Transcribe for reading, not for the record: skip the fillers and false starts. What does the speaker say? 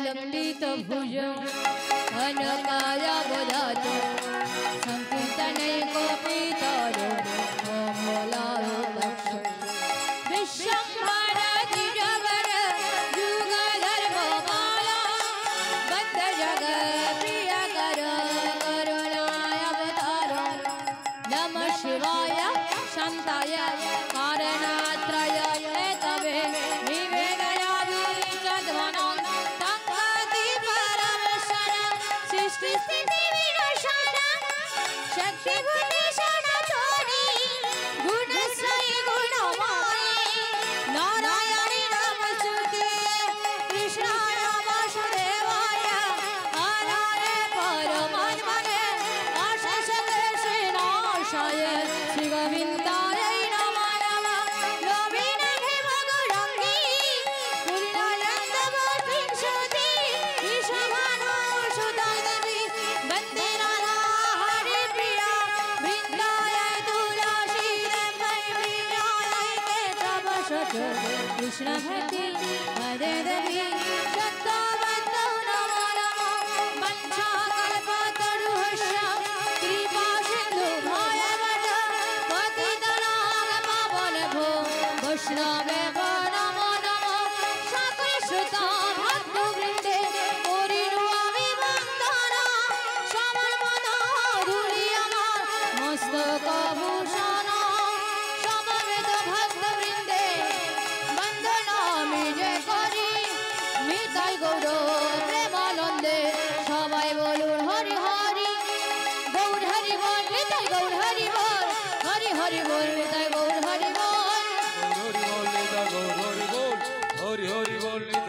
लंबित भुजं अनकायावदातो संकीर्तनैकोपीतरो मोलारो लक्ष्य विश्वम्भर दिजवर युगधर्ममाला बद्ध जगत् प्रियकर करुणावतारो नमः शिवाय शान्ताय कारणात्रय हेतवे कृष्ण भक्ति हरे देवी शक्तवन्तौ नमो नमो वञ्चाकल्पतरुश्च कृपा सिन्धु भयवत पतितनां पावनेभ्यो वैष्णवेभ्यो नमो नमो सकल श्रुता भक्तवृन्दे करिष्यामि वन्दना समर्पणा धूलियमान मस्तकभूषण समवेत भक्तवृन्दे गौर प्रेमानंदे सबाई बोलुन हरि हरि गौर हरि बोल निताई गौर हरि बोल हरि हरि बोल निताई गौर हरि बोल हरि हरि बोल निताई गौर हरि बोल हरि हरि बोल